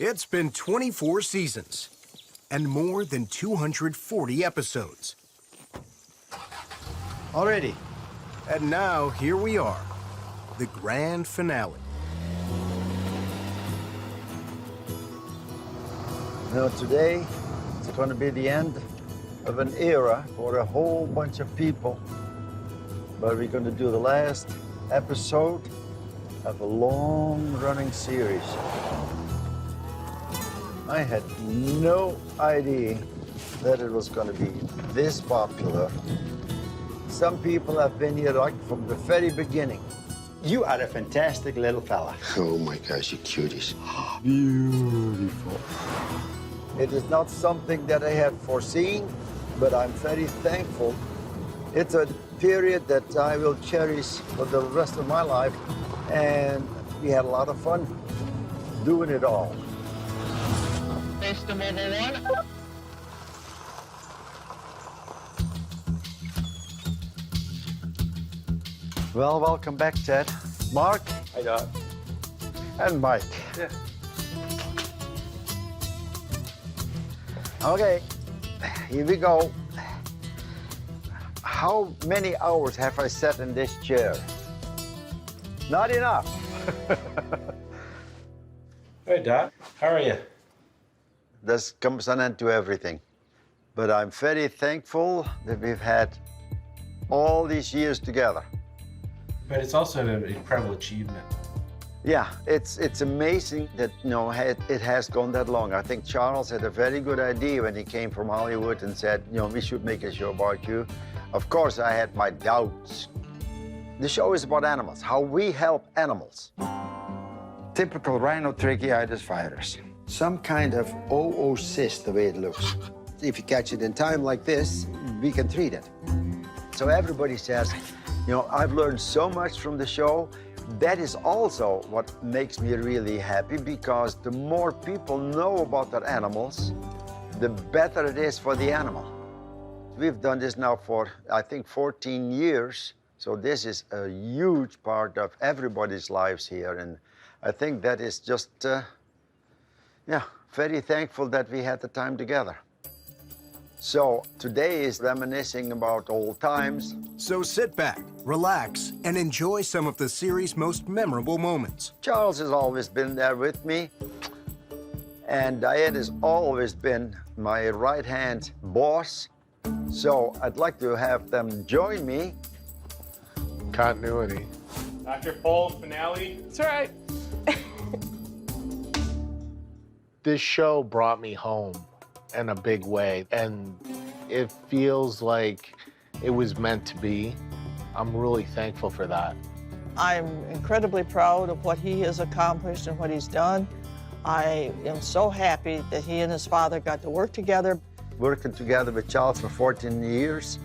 It's been 24 seasons and more than 240 episodes. Already. And now, here we are, the grand finale. Now, today, it's going to be the end of an era for a whole bunch of people. But we're going to do the last episode of a long-running series. I had no idea that it was going to be this popular. Some people have been here like from the very beginning. You are a fantastic little fella. Oh my gosh, you cuties. Beautiful. It is not something that I had foreseen, but I'm very thankful. It's a period that I will cherish for the rest of my life, and we had a lot of fun doing it all. System number one. Well, welcome back, Ted. Mark. Hi, Doc. And Mike. Yeah. Okay, here we go. How many hours have I sat in this chair? Not enough. Hey, Doc. How are you? This comes an end to everything. But I'm very thankful that we've had all these years together. But it's also an incredible achievement. Yeah, it's amazing that, you know, it has gone that long. I think Charles had a very good idea when he came from Hollywood and said, you know, we should make a show about you. Of course, I had my doubts. The show is about animals, how we help animals. Typical rhinotracheotis virus. Some kind of oocyst, the way it looks. If you catch it in time like this, we can treat it. So everybody says, you know, I've learned so much from the show. That is also what makes me really happy, because the more people know about their animals, the better it is for the animal. We've done this now for, I think, 14 years. So this is a huge part of everybody's lives here. And I think that is just, yeah, very thankful that we had the time together. So today is reminiscing about old times. So sit back, relax, and enjoy some of the series' most memorable moments. Charles has always been there with me. And Diane has always been my right-hand boss. So I'd like to have them join me. Continuity. Dr. Paul's finale. That's right. This show brought me home in a big way, and it feels like it was meant to be. I'm really thankful for that. I'm incredibly proud of what he has accomplished and what he's done. I am so happy that he and his father got to work together. Working together with Charles for 14 years,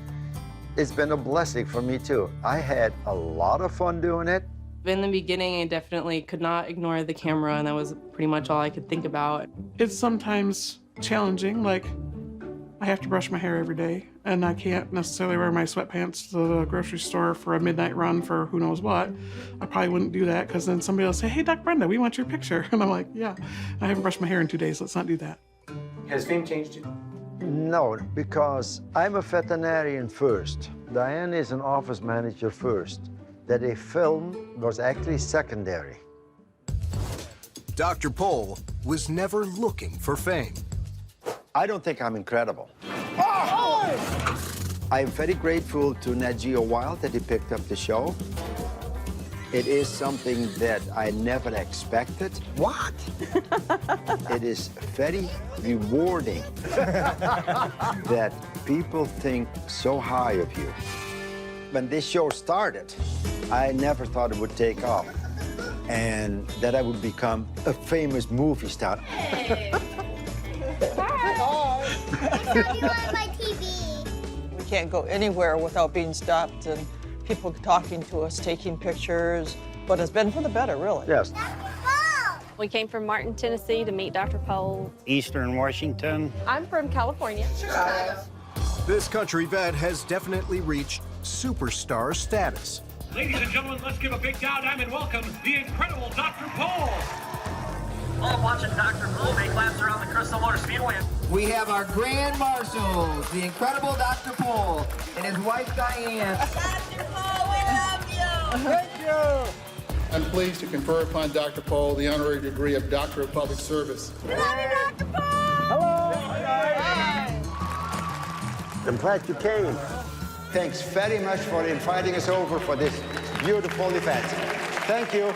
it's been a blessing for me too. I had a lot of fun doing it. In the beginning, I definitely could not ignore the camera, and that was pretty much all I could think about. It's sometimes challenging, like I have to brush my hair every day, and I can't necessarily wear my sweatpants to the grocery store for a midnight run for who knows what. I probably wouldn't do that, because then somebody will say, hey, Doc Brenda, we want your picture. And I'm like, yeah, I haven't brushed my hair in 2 days, let's not do that. Has fame changed you? No, because I'm a veterinarian first. Diane is an office manager first. That a film was actually secondary. Dr. Paul was never looking for fame. I don't think I'm incredible. I'm very grateful to Nat Geo Wild that he picked up the show. It is something that I never expected. What? It is very rewarding that people think so high of you. When this show started, I never thought it would take off and that I would become a famous movie star. Hey. Hi. I saw you on my TV. We can't go anywhere without being stopped and people talking to us, taking pictures, but it's been for the better, really. Yes. We came from Martin, Tennessee to meet Dr. Paul. Eastern Washington. I'm from California. This country vet has definitely reached superstar status. Ladies and gentlemen, let's give a big down and welcome the incredible Dr. Paul. Love watching Dr. Pool make laps around the Crystal Motor Speedway. We have our Grand Marshals, the incredible Dr. Poole and his wife Diane. Dr. Paul, we love you. Thank you. I'm pleased to confer upon Dr. Poole the honorary degree of Doctor of Public Service. We love you, Dr. Paul. Hello. I'm glad you came. Thanks very much for inviting us over for this beautiful event. Thank you.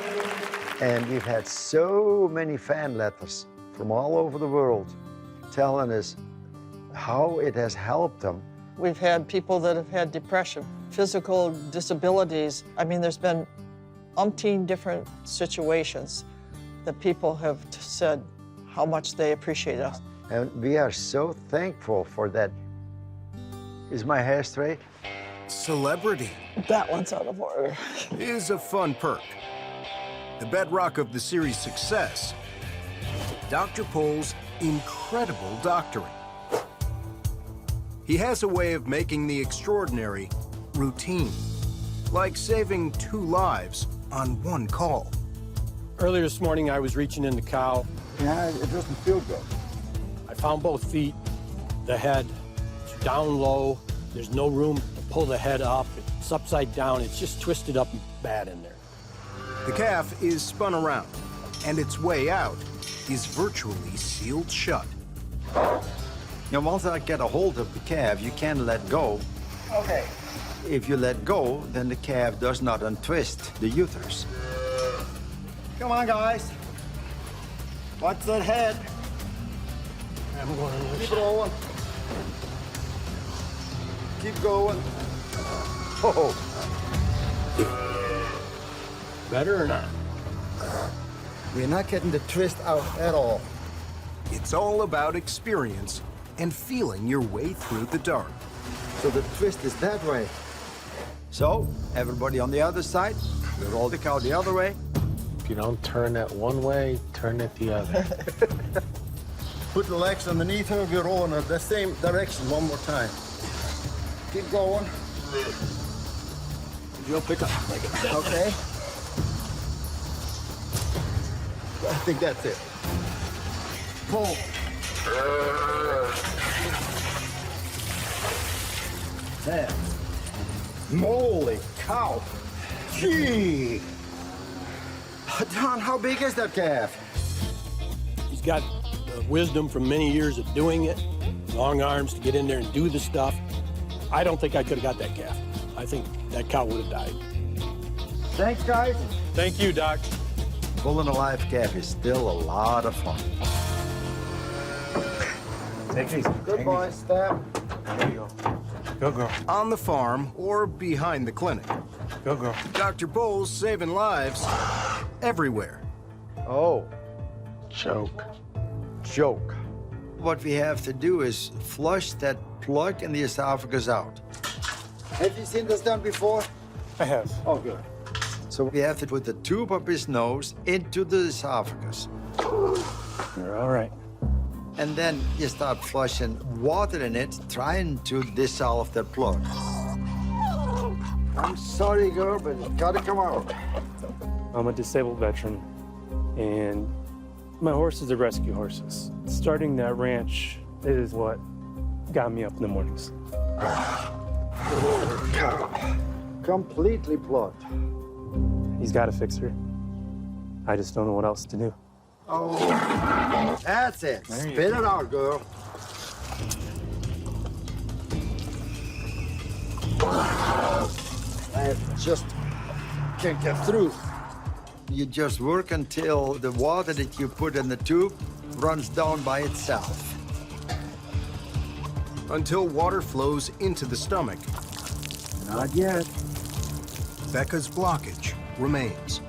And we've had so many fan letters from all over the world telling us how it has helped them. We've had people that have had depression, physical disabilities. I mean, there's been umpteen different situations that people have said how much they appreciate us. And we are so thankful for that. Is my hair straight? Celebrity That one's out of order. is a fun perk. The bedrock of the series' success, Dr. Pole's incredible doctoring. He has a way of making the extraordinary routine, like saving 2 lives on 1 call. Earlier this morning, I was reaching in the cow. Yeah, it doesn't feel good. I found both feet, the head. It's down low. There's no room to pull the head up. It's upside down. It's just twisted up bad in there. The calf is spun around, and its way out is virtually sealed shut. Now, once I get a hold of the calf, you can't let go. Okay. If you let go, then the calf does not untwist the uterus. Come on, guys. Watch that head. I'm going to Keep rolling. Keep going. Oh, Better or not? We're not getting the twist out at all. It's all about experience and feeling your way through the dark. so the twist is that way. So, everybody on the other side, we roll the cow the other way. If you don't turn it one way, turn it the other. Put the legs underneath her, we're rolling in the same direction one more time. Keep going. You'll pick up. Okay. I think that's it. Pull. There. Moly cow. Gee. Don, how big is that calf? He's got wisdom from many years of doing it, long arms to get in there and do the stuff. I don't think I could have got that calf. I think that cow would have died. Thanks, guys. Thank you, Doc. Pulling a live calf is still a lot of fun. Take it easy. Good boy, step. There you go. Go, girl. On the farm or behind the clinic, Go, girl. Dr. Pole's saving lives everywhere. Oh, Choke. joke. What we have to do is flush that plug in the esophagus out. Have you seen this done before? I have. Oh, good. So we have to put the tube up his nose into the esophagus. You're all right. And then you start flushing water in it, trying to dissolve that plug. I'm sorry, girl, but it gotta come out. I'm a disabled veteran, and my horses are rescue horses. Starting that ranch is what got me up in the mornings. Completely plugged. He's got to fix her. I just don't know what else to do. Oh, that's it. Spit it out, girl. I just can't get through. You just work until the water that you put in the tube runs down by itself. Until water flows into the stomach. Not yet. Becca's blockage remains.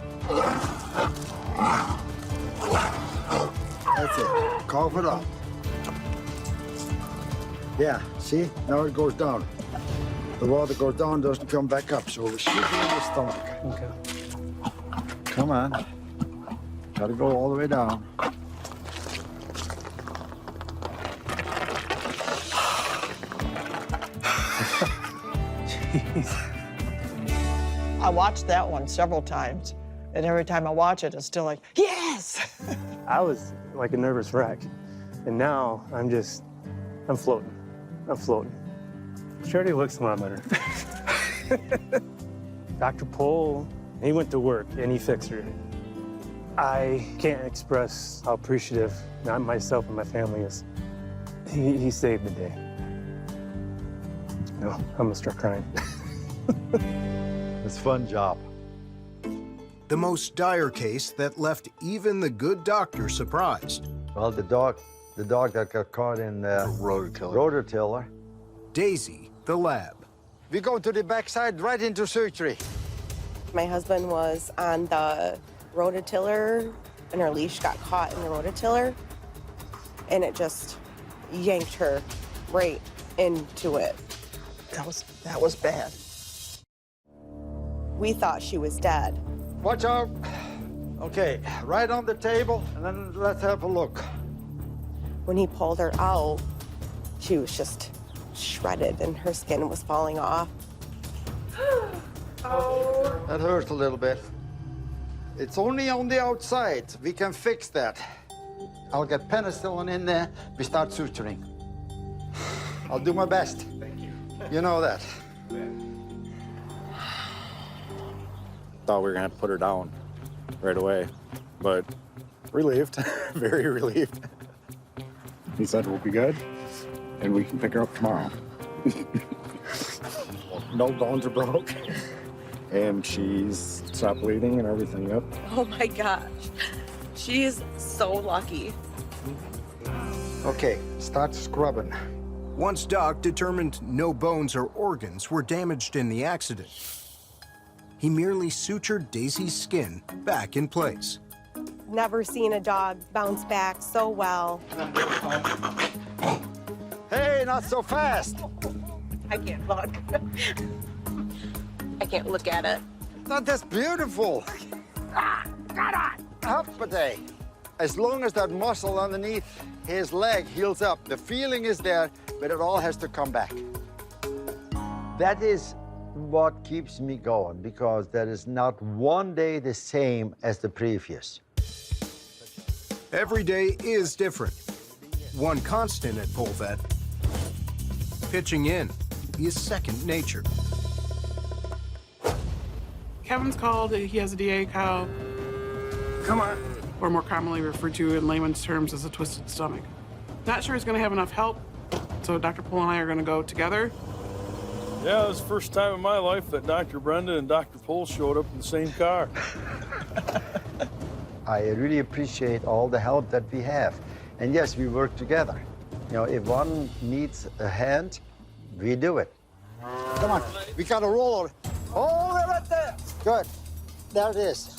That's it. Cough it up. Yeah, see? Now it goes down. The water goes down, doesn't come back up, so it should be in the stomach. Okay. Come on. Gotta go all the way down. I watched that one several times, and every time I watch it, it's still like, yeah, Yes. I was like a nervous wreck. And now I'm floating. I'm floating. She already looks a lot better. Dr. Pohl, he went to work and he fixed her. I can't express how appreciative myself and my family is. He saved the day. No, I'm gonna start crying. It's a fun job. The most dire case that left even the good doctor surprised. Well, the dog that got caught in the rototiller. Daisy, the lab. We go to the backside, right into surgery. My husband was on the rototiller, and her leash got caught in the rototiller, and it just yanked her right into it. That was bad. We thought she was dead. Watch out. Okay, right on the table, and then let's have a look. When he pulled her out, she was just shredded, and her skin was falling off. Oh. That hurts a little bit. It's only on the outside. We can fix that. I'll get penicillin in there. We start suturing. I'll do my best. Thank you. You know that. Thought we were gonna have to put her down right away, but relieved, very relieved. He said we'll be good, and we can pick her up tomorrow. No bones are broke, and she's stopped bleeding and everything. Yep. Oh my gosh. She is so lucky. Okay, start scrubbing. Once Doc determined no bones or organs were damaged in the accident, he merely sutured Daisy's skin back in place. Never seen a dog bounce back so well. Hey, not so fast. I can't look. I can't look at it. Not that's beautiful. Up a day. As long as that muscle underneath his leg heals up, the feeling is there, but it all has to come back. That is what keeps me going, because there is not one day the same as the previous. Every day is different. One constant at PohlVet: pitching in is second nature. Kevin's called. He has a DA cow. Come on. Or more commonly referred to in layman's terms as a twisted stomach. Not sure he's going to have enough help, so Dr. Pohl and I are going to go together. Yeah, it was the first time in my life that Dr. Brenda and Dr. Pohl showed up in the same car. I really appreciate all the help that we have. And yes, we work together. You know, if one needs a hand, we do it. Come on, we got a roller. Hold it right there. Good. There it is.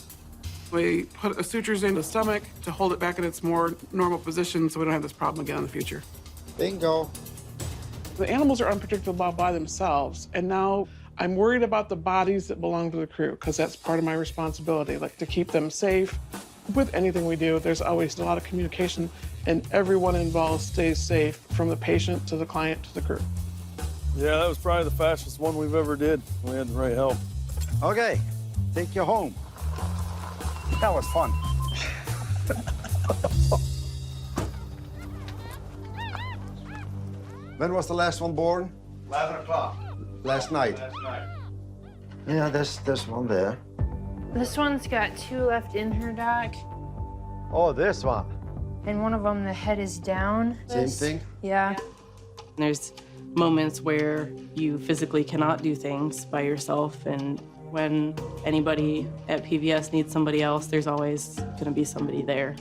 We put sutures in the stomach to hold it back in its more normal position so we don't have this problem again in the future. Bingo. The animals are unpredictable by themselves, and now I'm worried about the bodies that belong to the crew, because that's part of my responsibility, like to keep them safe. With anything we do, there's always a lot of communication, and everyone involved stays safe, from the patient to the client to the crew. Yeah, that was probably the fastest one we've ever did. We had the right help. Okay, take you home. That was fun. When was the last one born? 11 o'clock. Last night. Last night. Yeah, there's one there. This one's got 2 left in her, Doc. Oh, this one. And one of them, the head is down. Same thing? Yeah. There's moments where you physically cannot do things by yourself, and when anybody at PVS needs somebody else, there's always going to be somebody there.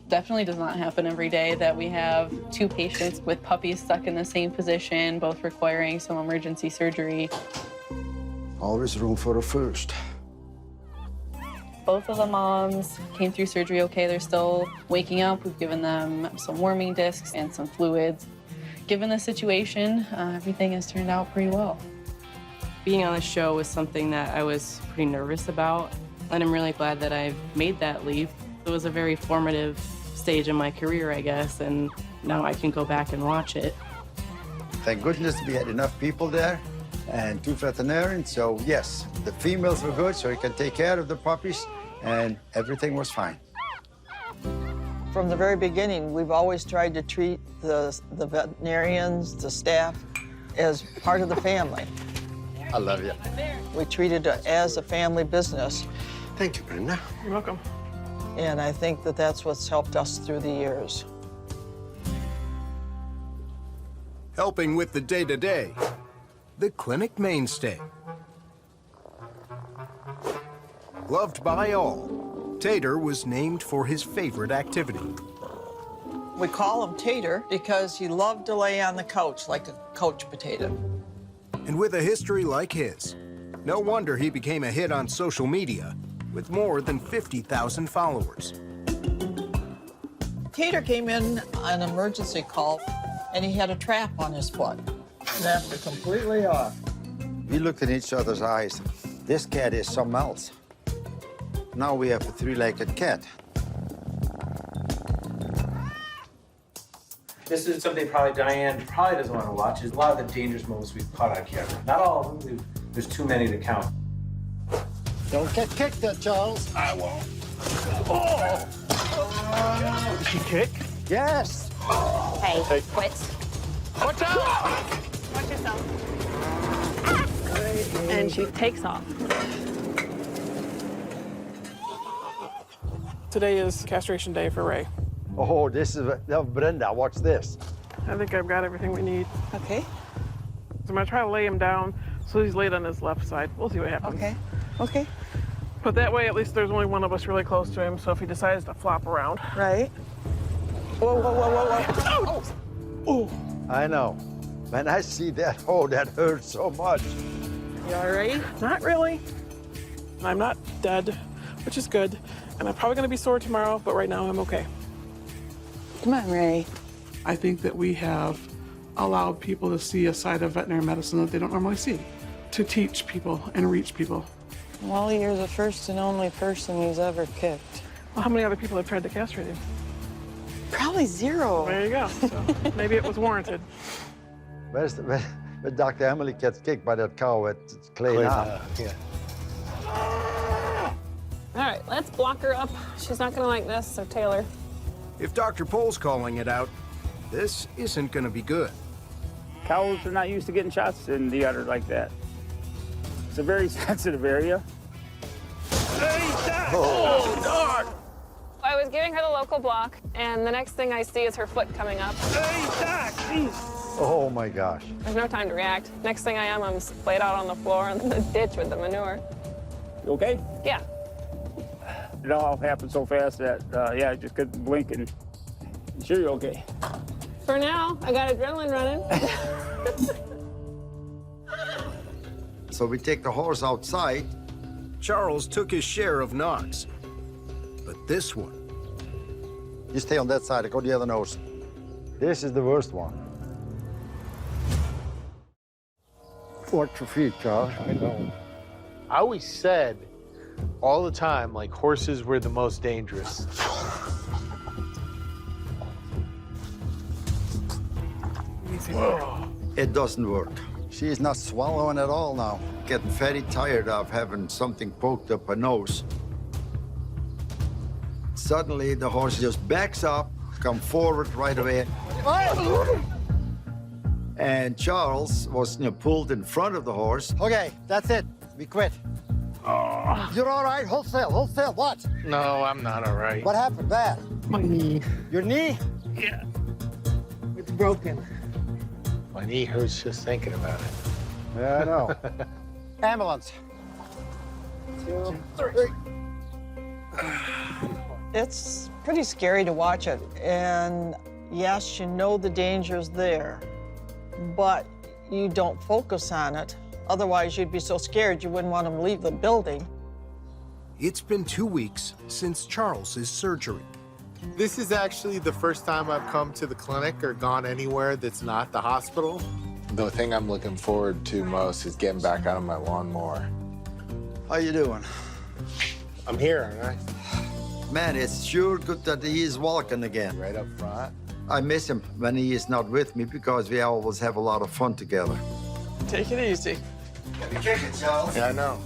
Definitely does not happen every day that we have 2 patients with puppies stuck in the same position, both requiring some emergency surgery. Always room for a first. Both of the moms came through surgery okay. They're still waking up. We've given them some warming discs and some fluids. Given the situation, everything has turned out pretty well. Being on the show was something that I was pretty nervous about, and I'm really glad that I've made that leap. It was a very formative stage in my career, I guess, and now I can go back and watch it. Thank goodness we had enough people there and 2 veterinarians. So yes, the females were good, so he can take care of the puppies, and everything was fine. From the very beginning, we've always tried to treat the veterinarians, the staff, as part of the family. I love you. We treated it as a family business. Thank you, Brenda. You're welcome. And I think that that's what's helped us through the years. Helping with the day-to-day, the clinic mainstay. Loved by all, Tater was named for his favorite activity. We call him Tater because he loved to lay on the couch like a couch potato. And with a history like his, no wonder he became a hit on social media with more than 50,000 followers. Tater came in on an emergency call, and he had a trap on his foot. Snapped it completely off. We looked in each other's eyes. This cat is something else. Now we have a three-legged cat. This is something probably Diane probably doesn't want to watch, is a lot of the dangerous moments we've caught on camera. Not all of them, there's too many to count. Don't get kicked there, Charles. I won't. Oh! Did she kick? Yes. Hey, quit. Watch out! Watch yourself. And she takes off. Today is castration day for Ray. Oh, this is Brenda. Watch this. I think I've got everything we need. Okay. So I'm gonna try to lay him down so he's laid on his left side. We'll see what happens. Okay. Okay. But that way, at least there's only one of us really close to him, so if he decides to flop around. Right. Whoa, whoa, whoa, whoa, whoa. Oh. I know. When I see that, oh, that hurts so much. You all right? Not really. I'm not dead, which is good. And I'm probably gonna be sore tomorrow, but right now I'm okay. Come on, Ray. I think that we have allowed people to see a side of veterinary medicine that they don't normally see, to teach people and reach people. Well, you're the first and only person who's ever kicked. Well, how many other people have tried to castrate him? Probably zero. There you go. So maybe it was warranted. Where's when Dr. Emily gets kicked by that cow at Clay now? Yeah. All right, let's block her up. She's not gonna like this, so Taylor. If Dr. Pohl's calling it out, this isn't going to be good. Cows are not used to getting shots in the udder like that. It's a very sensitive area. Oh, darn! I was giving her the local block, and the next thing I see is her foot coming up. Oh my gosh. There's no time to react. Next thing I am, I'm splayed out on the floor in the ditch with the manure. You okay? Yeah. It all happened so fast that, yeah, I just couldn't blink and sure you're okay. For now, I got adrenaline running. So we take the horse outside. Charles took his share of knocks, but this one. You stay on that side, I go the other nose. This is the worst one. Watch your feet, Charles. I know. I always said all the time, like, horses were the most dangerous. It doesn't work. She's not swallowing at all now. Getting very tired of having something poked up her nose. Suddenly, the horse just backs up, come forward right away. And Charles was pulled in front of the horse. Okay, that's it. We quit. You're all right? Hold still, hold still. What? No, I'm not all right. What happened? Bad. My knee. Your knee? Yeah. It's broken. My knee hurts just thinking about it. Yeah, I know. Ambulance. 2, 3. It's pretty scary to watch it. And yes, you know the danger's there, but you don't focus on it. Otherwise, you'd be so scared you wouldn't want them to leave the building. It's been 2 weeks since Charles's surgery. This is actually the first time I've come to the clinic or gone anywhere that's not the hospital. The thing I'm looking forward to most is getting back out on my lawnmower. How you doing? I'm here, aren't I? Man, it's sure good that he is walking again. Right up front. I miss him when he is not with me because we always have a lot of fun together. Take it easy. Let me kick it, Charles. Yeah, I know.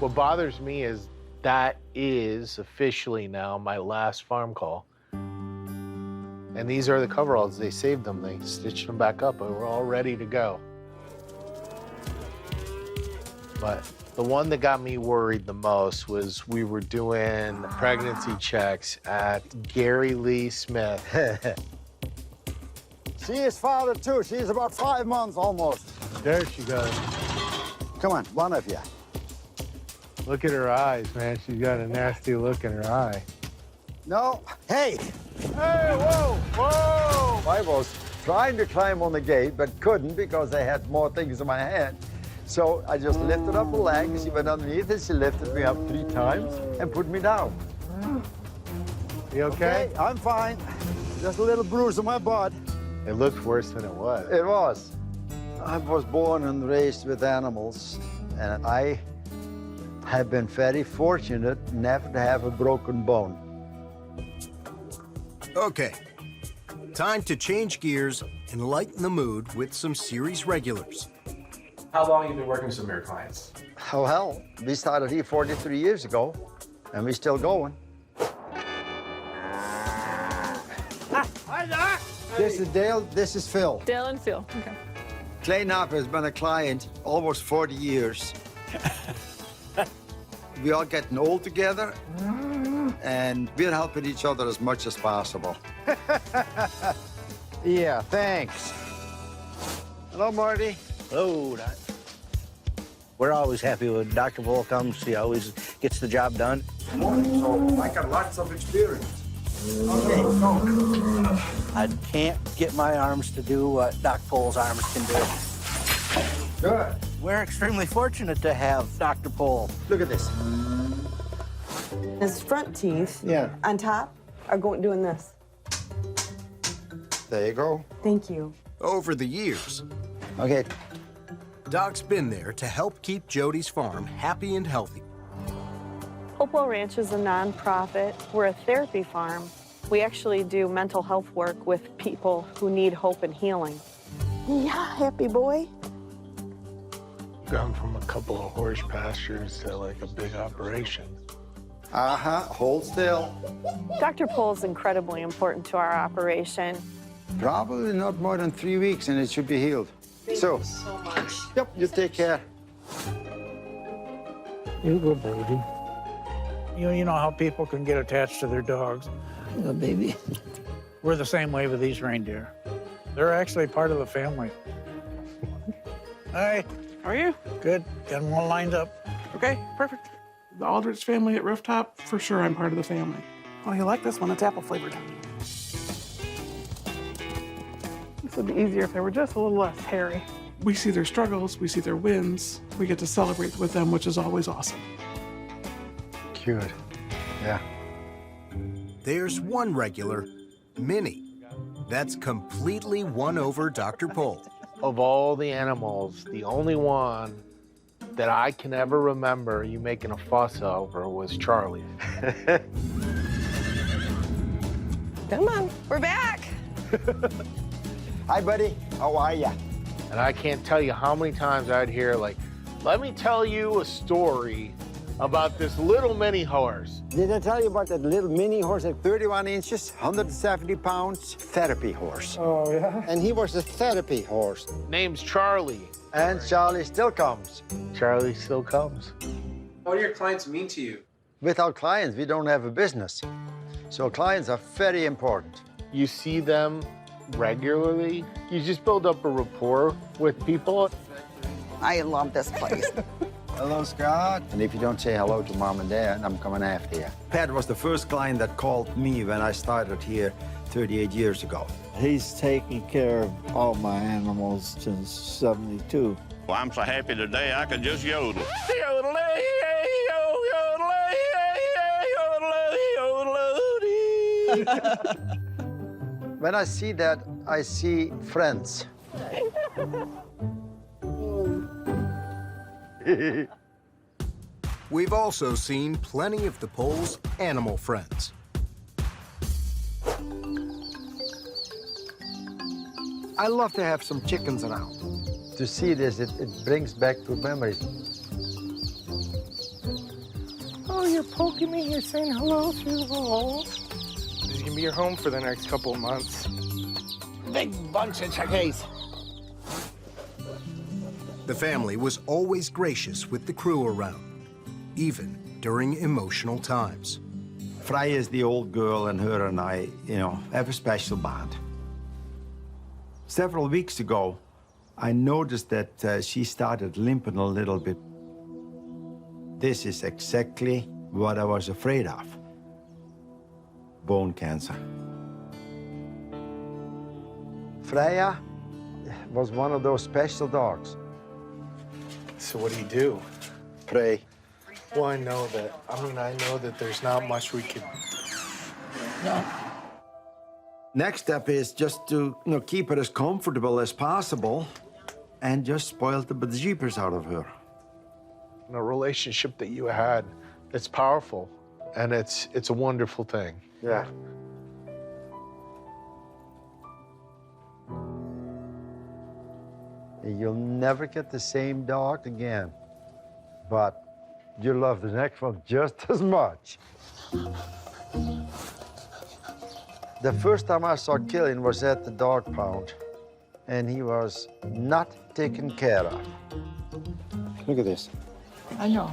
What bothers me is that is officially now my last farm call. And these are the coveralls. They saved them. They stitched them back up, and we're all ready to go. But the one that got me worried the most was we were doing pregnancy checks at Gary Lee Smith. She is father too. She is about 5 months almost. There she goes. Come on, one of you. Look at her eyes, man. She's got a nasty look in her eye. No. Hey! Hey, whoa, whoa! I was trying to climb on the gate, but couldn't because I had more things in my hand. So I just lifted up a leg. She went underneath it. She lifted me up 3 times and put me down. You okay? I'm fine. Just a little bruise on my butt. It looked worse than it was. It was. I was born and raised with animals, and I have been very fortunate never to have a broken bone. Okay, time to change gears and lighten the mood with some series regulars. How long have you been working with some of your clients? Oh, hell, we started here 43 years ago, and we're still going. Hi, Doc. This is Dale, this is Phil. Dale and Phil. Okay. Clay Knopper has been a client almost 40 years. We all getting old together, and we're helping each other as much as possible. Yeah, thanks. Hello, Marty. Hello, Doc. We're always happy when Dr. Bull comes. He always gets the job done. So I got lots of experience. Okay, go. I can't get my arms to do what Doc Pohl's arms can do. Good. We're extremely fortunate to have Dr. Pohl. Look at this. His front teeth Yeah. on top are doing this. There you go. Thank you. Over the years, Okay. Doc's been there to help keep Jody's farm happy and healthy. Hopewell Ranch is a nonprofit. We're a therapy farm. We actually do mental health work with people who need hope and healing. Yeah, happy boy. Gone from a couple of horse pastures to like a big operation. Uh-huh, hold still. Dr. Pohl is incredibly important to our operation. Probably not more than 3 weeks, and it should be healed. Thank you so much. Yep, you take care. You go, baby. You know how people can get attached to their dogs. Oh, baby. We're the same way with these reindeer. They're actually part of the family. Hi. How are you? Good. Got them all lined up. Okay, perfect. The Aldrich family at Rooftop, for sure I'm part of the family. Oh, you like this one? It's apple flavored. This would be easier if they were just a little less hairy. We see their struggles, we see their wins, we get to celebrate with them, which is always awesome. Cute. Yeah. There's one regular, Minnie. That's completely won over Dr. Pohl. Of all the animals, the only one that I can ever remember you making a fuss over was Charlie. Come on, we're back. Hi, buddy. How are ya? And I can't tell you how many times I'd hear, like, let me tell you a story about this little mini horse. Did I tell you about that little mini horse at 31 inches, 170 pounds, therapy horse? Oh, yeah? And he was a therapy horse. Name's Charlie. And Charlie still comes. Charlie still comes. What do your clients mean to you? Without clients, we don't have a business. So clients are very important. You see them regularly. You just build up a rapport with people. I love this place. Hello, Scott. And if you don't say hello to Mom and Dad, I'm coming after you. Pat was the first client that called me when I started here 38 years ago. He's taken care of all my animals since '72. Well, I'm so happy today I could just yodel. When I see that, I see friends. We've also seen plenty of the Pohl's animal friends. I love to have some chickens around. To see this, it brings back good memories. poking me. You're saying hello through the hole. This is gonna be your home for the next couple of months. Big bunch of turkeys. The family was always gracious with the crew around, even during emotional times. Freya is the old girl, and her and I, have a special bond. Several weeks ago, I noticed that she started limping a little bit. This is exactly what I was afraid of. Bone cancer. Freya was one of those special dogs. So what do? Pray. Well, I know that there's not much we could. No. Next step is just to keep her as comfortable as possible and just spoil the bejeepers out of her. A relationship that you had, it's powerful, and it's a wonderful thing. Yeah. You'll never get the same dog again, but you love the next one just as much. The first time I saw Killian was at the dog pound, and he was not taken care of. Look at this. I know.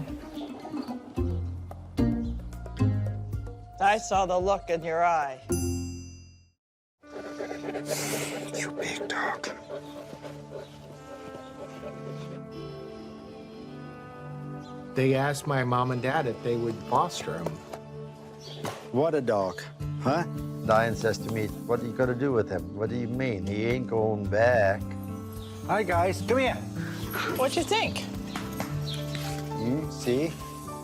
I saw the look in your eye. You big dog. They asked my mom and dad if they would foster him. What a dog, huh? Diane says to me, what are you gonna do with him? What do you mean? He ain't going back. Hi, guys, come here. What'd you think? See?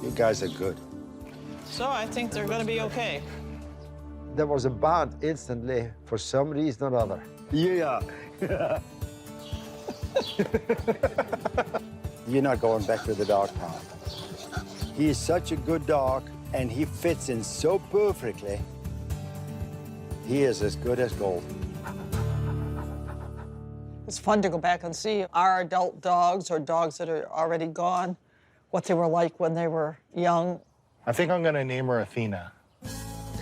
You guys are good. So I think they're gonna be okay. There was a bond instantly for some reason or other. Yeah. You're not going back to the dog pound. He is such a good dog, and he fits in so perfectly. He is as good as gold. It's fun to go back and see our adult dogs or dogs that are already gone, what they were like when they were young. I think I'm gonna name her Athena.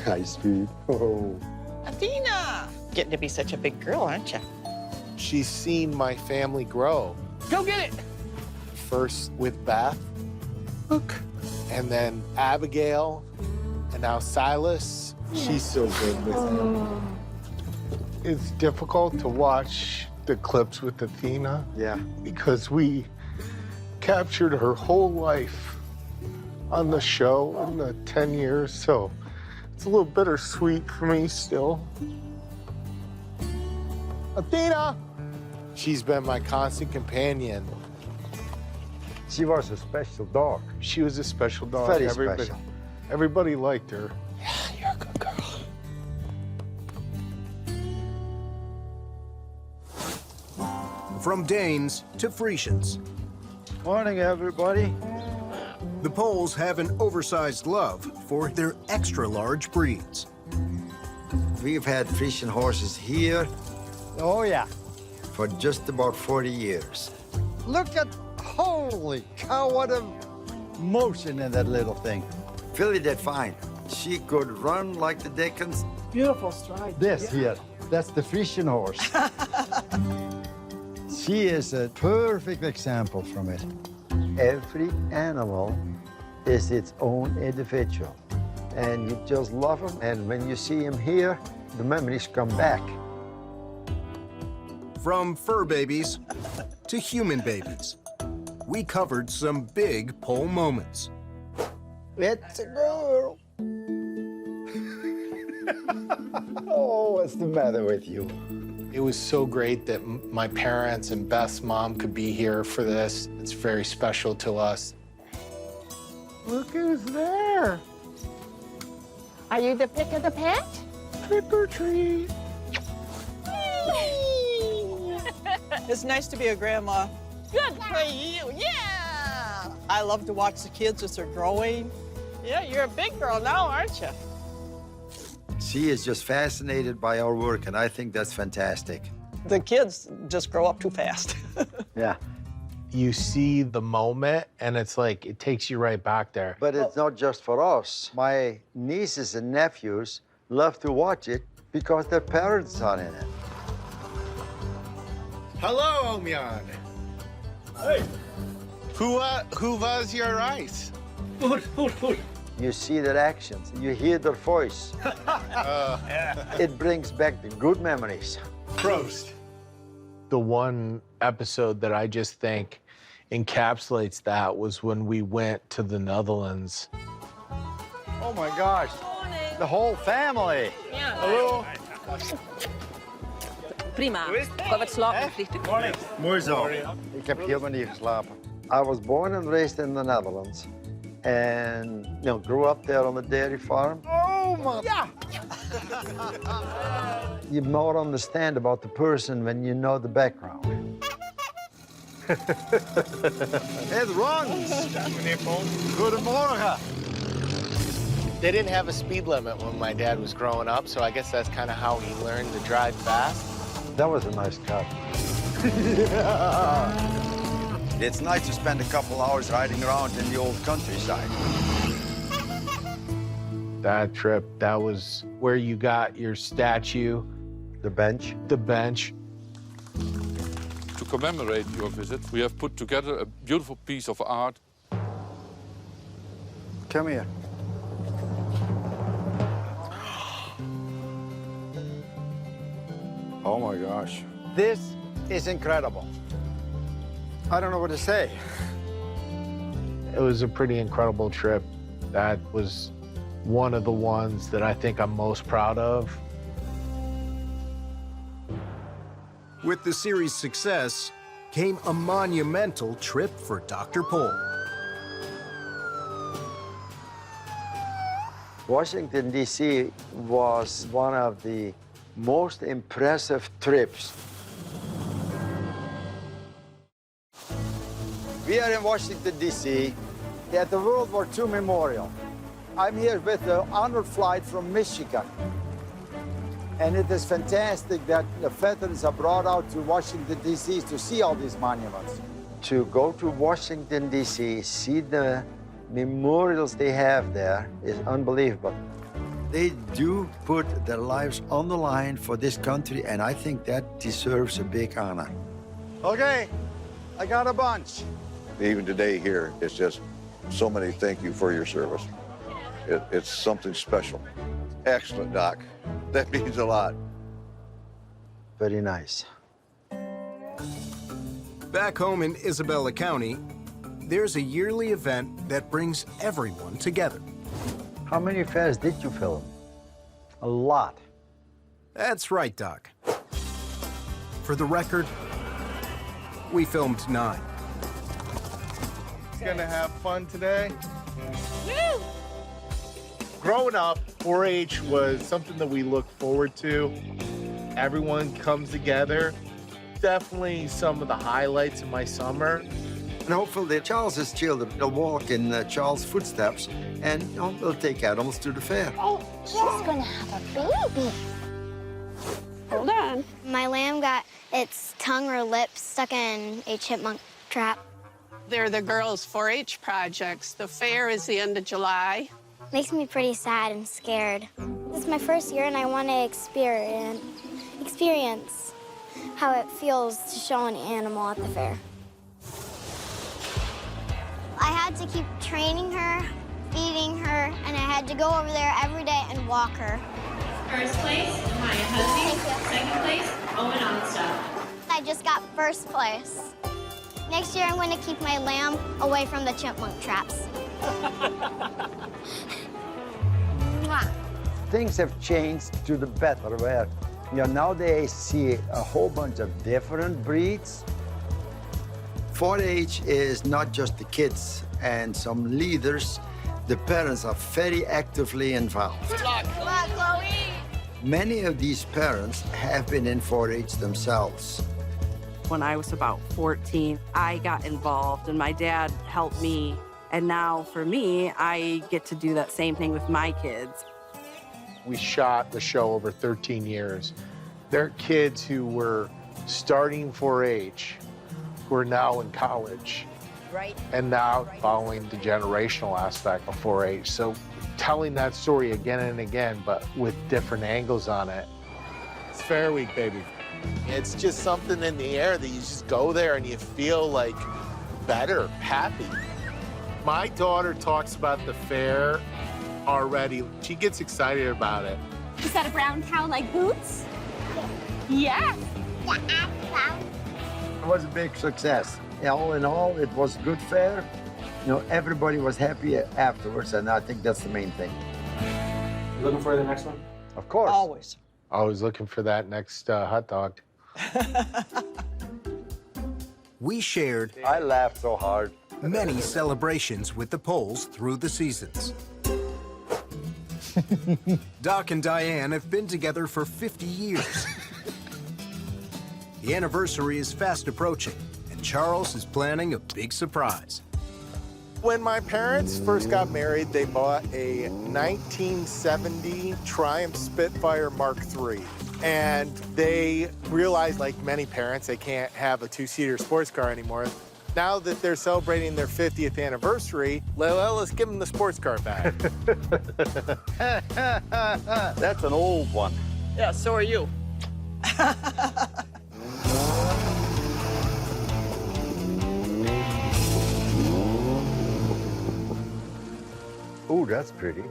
Hi, sweet. Oh. Athena! Getting to be such a big girl, aren't you? She's seen my family grow. Go get it! First with Beth. Look. And then Abigail, and now Silas. She's so good with him. It's difficult to watch the clips with Athena. Yeah. Because we captured her whole life on the show in the 10 years, so it's a little bittersweet for me still. Athena! She's been my constant companion. She was a special dog. She was a special dog. Very special. Everybody liked her. Yeah, you're a good girl. From Danes to Frisians, Morning, everybody. the Poles have an oversized love for their extra-large breeds. We've had Frisian horses here. Oh, yeah. For just about 40 years. Look at, holy cow, what a motion in that little thing. Philly did fine. She could run like the Dickens. Beautiful stride. This here, that's the Frisian horse. She is a perfect example from it. Every animal is its own individual. And you just love them, and when you see them here, the memories come back. From fur babies to human babies, we covered some big Pole moments. It's a girl. Oh, what's the matter with you? It was so great that my parents and Beth's mom could be here for this. It's very special to us. Look who's there. Are you the pick of the pet? Trick or treat. It's nice to be a grandma. Good for you, Yeah! I love to watch the kids as they're growing. Yeah, you're a big girl now, aren't you? She is just fascinated by our work, and I think that's fantastic. The kids just grow up too fast. Yeah. You see the moment, and it's like, it takes you right back there. But it's not just for us. My nieces and nephews love to watch it because their parents are in it. Hello, Omyan. Hey. Who was your rice? Food. You see their actions, you hear their voice. It brings back the good memories. Prost. The one episode that I just think encapsulates that was when we went to the Netherlands. Oh my gosh, the whole family. Ja. Hallo. Prima. Qua wat slapen vliegtuig. Mooi zo. Ik heb helemaal niet geslapen. I was born and raised in the Netherlands. And grew up there on the dairy farm. Oh my! Yeah. You more understand about the person when you know the background. It runs. Goedemorgen. They didn't have a speed limit when my dad was growing up, so I guess that's kind of how he learned to drive fast. That was a nice cut. It's nice to spend a couple hours riding around in the old countryside. That trip, that was where you got your statue. The bench. The bench. To commemorate your visit, we have put together a beautiful piece of art. Come here. Oh my gosh. This is incredible. I don't know what to say. It was a pretty incredible trip. That was one of the ones that I think I'm most proud of. With the series' success came a monumental trip for Dr. Pole. Washington, D.C. was one of the most impressive trips. We are in Washington, D.C. at the World War II Memorial. I'm here with the honor flight from Michigan. And it is fantastic that the veterans are brought out to Washington, D.C. to see all these monuments. To go to Washington, D.C., see the memorials they have there is unbelievable. They do put their lives on the line for this country, and I think that deserves a big honor. Okay, I got a bunch. Even today here, it's just so many thank you for your service. It's something special. Excellent, Doc. That means a lot. Very nice. Back home in Isabella County, there's a yearly event that brings everyone together. How many fairs did you film? A lot. That's right, Doc. For the record, we filmed 9. Gonna have fun today. Woo! Growing up, 4-H was something that we look forward to. Everyone comes together. Definitely some of the highlights of my summer. And hopefully Charles's children will walk in Charles' footsteps and they'll take animals to the fair. Oh, she's gonna have a baby. Hold on. My lamb got its tongue or lips stuck in a chipmunk trap. They're the girls' 4-H projects. The fair is the end of July. Makes me pretty sad and scared. This is my first year and I want to experience how it feels to show an animal at the fair. I had to keep training her, feeding her, and I had to go over there every day and walk her. First place, Maya Husby. Second place, Owen Onstad. I just got first place. Next year, I'm going to keep my lamb away from the chipmunk traps. Things have changed to the better, where nowadays see a whole bunch of different breeds. 4-H is not just the kids and some leaders. The parents are very actively involved. Good luck, Chloe. Many of these parents have been in 4-H themselves. When I was about 14, I got involved and my dad helped me. And now for me, I get to do that same thing with my kids. We shot the show over 13 years. There are kids who were starting 4-H who are now in college. Right. And now following the generational aspect of 4-H. So telling that story again and again, but with different angles on it. It's Fair Week, baby. It's just something in the air that you just go there and you feel like better, happy. My daughter talks about the fair already. She gets excited about it. Is that a brown cow like Boots? Yeah. It was a big success. All in all, it was good fair. You know, everybody was happy afterwards, and I think that's the main thing. You looking for the next one? Of course. Always. Always looking for that next hot dog. We shared I laughed so hard. many celebrations with the Poles through the seasons. Doc and Diane have been together for 50 years. The anniversary is fast approaching, and Charles is planning a big surprise. When my parents first got married, they bought a 1970 Triumph Spitfire Mark III. And they realized, like many parents, they can't have a two-seater sports car anymore. Now that they're celebrating their 50th anniversary, let's give them the sports car back. That's an old one. Yeah, so are you. Ooh, that's pretty.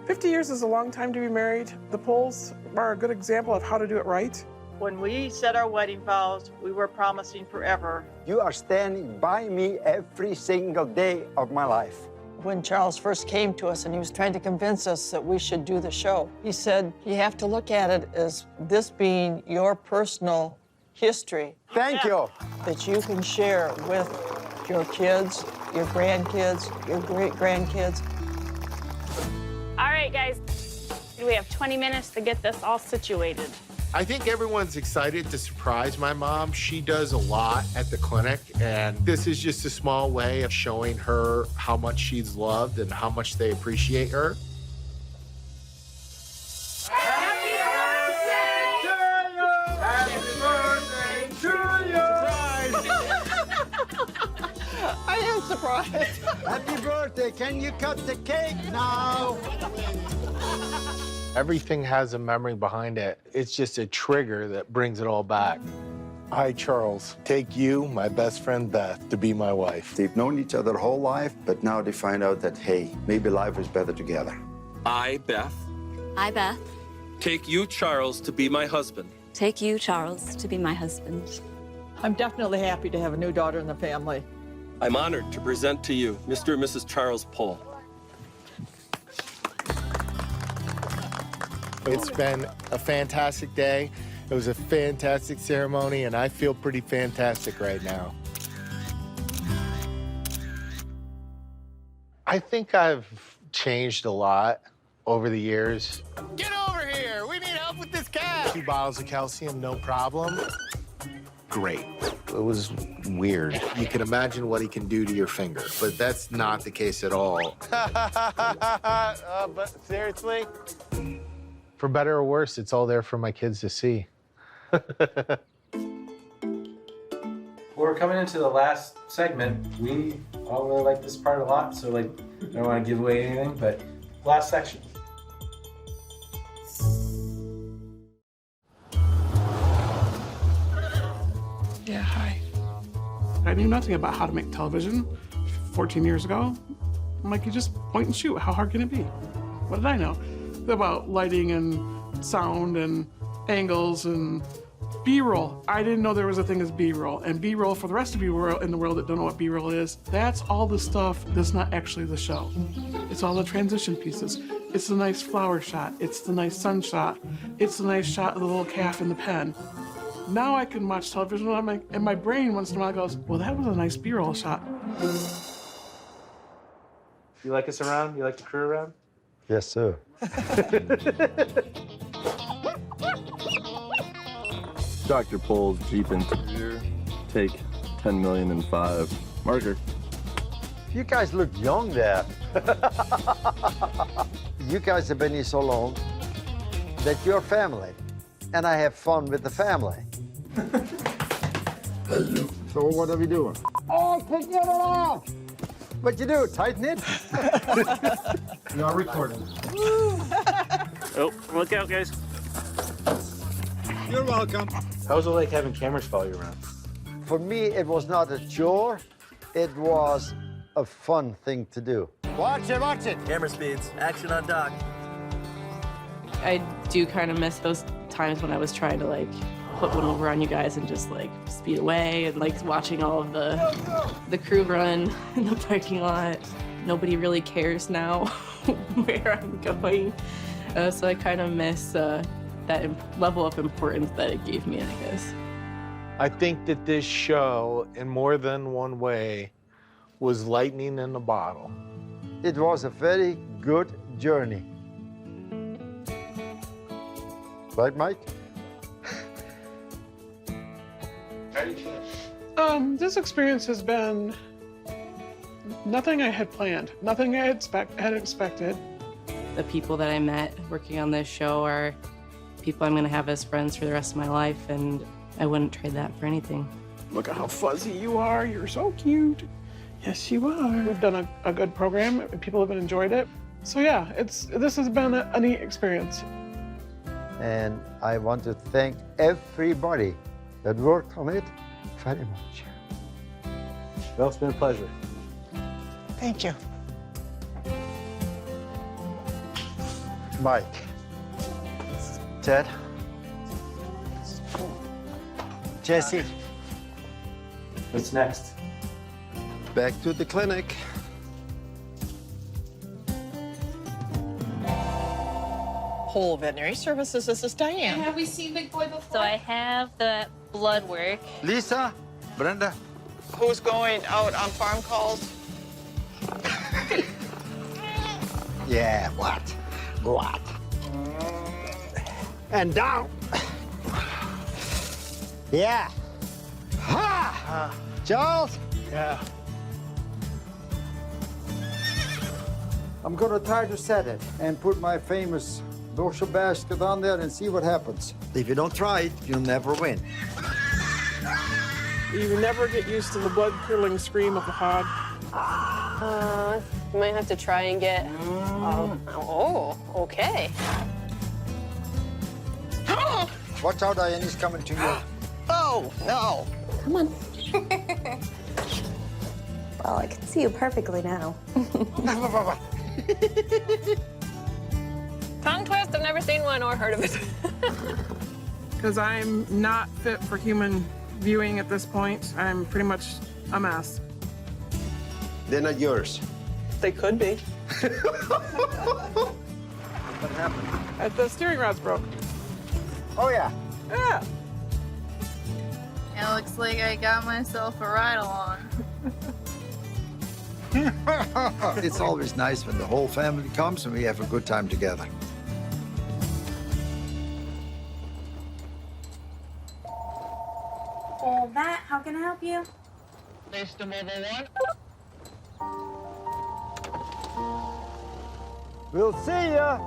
50 years is a long time to be married. The Poles are a good example of how to do it right. When we said our wedding vows, we were promising forever. You are standing by me every single day of my life. When Charles first came to us and he was trying to convince us that we should do the show, he said, you have to look at it as this being your personal history. Thank you. That you can share with your kids, your grandkids, your great-grandkids. All right, guys. We have 20 minutes to get this all situated. I think everyone's excited to surprise my mom. She does a lot at the clinic, and this is just a small way of showing her how much she's loved and how much they appreciate her. Happy birthday to you! Happy birthday to you! I am surprised. Happy birthday. Can you cut the cake now? Everything has a memory behind it. It's just a trigger that brings it all back. I, Charles, take you, my best friend Beth, to be my wife. They've known each other their whole life, but now they find out that, hey, maybe life is better together. I, Beth, I, Beth, take you, Charles, to be my husband. take you, Charles, to be my husband. I'm definitely happy to have a new daughter in the family. I'm honored to present to you Mr. and Mrs. Charles Pole. It's been a fantastic day. It was a fantastic ceremony, and I feel pretty fantastic right now. I think I've changed a lot over the years. Get over here! We need help with this cat! 2 bottles of calcium, no problem. Great. It was weird. You can imagine what he can do to your finger, but that's not the case at all. But seriously? For better or worse, it's all there for my kids to see. We're coming into the last segment. We all really like this part a lot, so like, I don't want to give away anything, but last section. Yeah, hi. I knew nothing about how to make television 14 years ago. I'm like, you just point and shoot. How hard can it be? What did I know? About lighting and sound and angles and B-roll. I didn't know there was a thing as B-roll. And B-roll, for the rest of you in the world that don't know what B-roll is, that's all the stuff that's not actually the show. It's all the transition pieces. It's the nice flower shot. It's the nice sun shot. It's the nice shot of the little calf in the pen. Now I can watch television and my brain once in a while goes, well, that was a nice B-roll shot. You like us around? You like the crew around? Yes, sir. Dr. Pole's Jeep interior. Take 10,000,005. Marker. You guys look young there. You guys have been here so long that you're family. And I have fun with the family. Hello. So what are we doing? Oh, pick it off! What you do, tighten it? We are recording. Oh, look out, guys. You're welcome. How was it like having cameras follow you around? For me, it was not a chore. It was a fun thing to do. Watch it, watch it. Camera speeds. Action on dock. I do kind of miss those times when I was trying to like put one over on you guys and just like speed away and like watching all of the crew run in the parking lot. Nobody really cares now where I'm going. So I kind of miss that level of importance that it gave me, I guess. I think that this show, in more than one way, was lightning in a bottle. It was a very good journey. Right, Mike? This experience has been nothing I had planned, nothing I had expected. The people that I met working on this show are people I'm going to have as friends for the rest of my life, and I wouldn't trade that for anything. Look at how fuzzy you are. You're so cute. Yes, you are. We've done a good program, and people have enjoyed it. So yeah, this has been a neat experience. And I want to thank everybody that worked on it very much. Well, it's been a pleasure. Thank you. Mike. Ted. Jesse. What's next? Back to the clinic. Whole Veterinary Services, this is Diane. Have we seen Big Boy before? So I have the blood work. Lisa. Brenda. Who's going out on farm calls? Yeah, what? What? And down. Yeah. Ha! Charles? Yeah. I'm gonna try to set it and put my famous dorsal basket on there and see what happens. If you don't try it, you'll never win. You never get used to the blood-curdling scream of the hog. You might have to try and get. Oh, okay. Watch out, Diane, he's coming to you. Oh, no. Come on. Well, I can see you perfectly now. Tongue twist, I've never seen one or heard of it. Because I'm not fit for human viewing at this point. I'm pretty much a mess. They're not yours. They could be. What happened? The steering rod's broke. Oh, yeah. Yeah. It looks like I got myself a ride along. It's always nice when the whole family comes and we have a good time together. Well, Matt, how can I help you? System over 1. We'll see ya.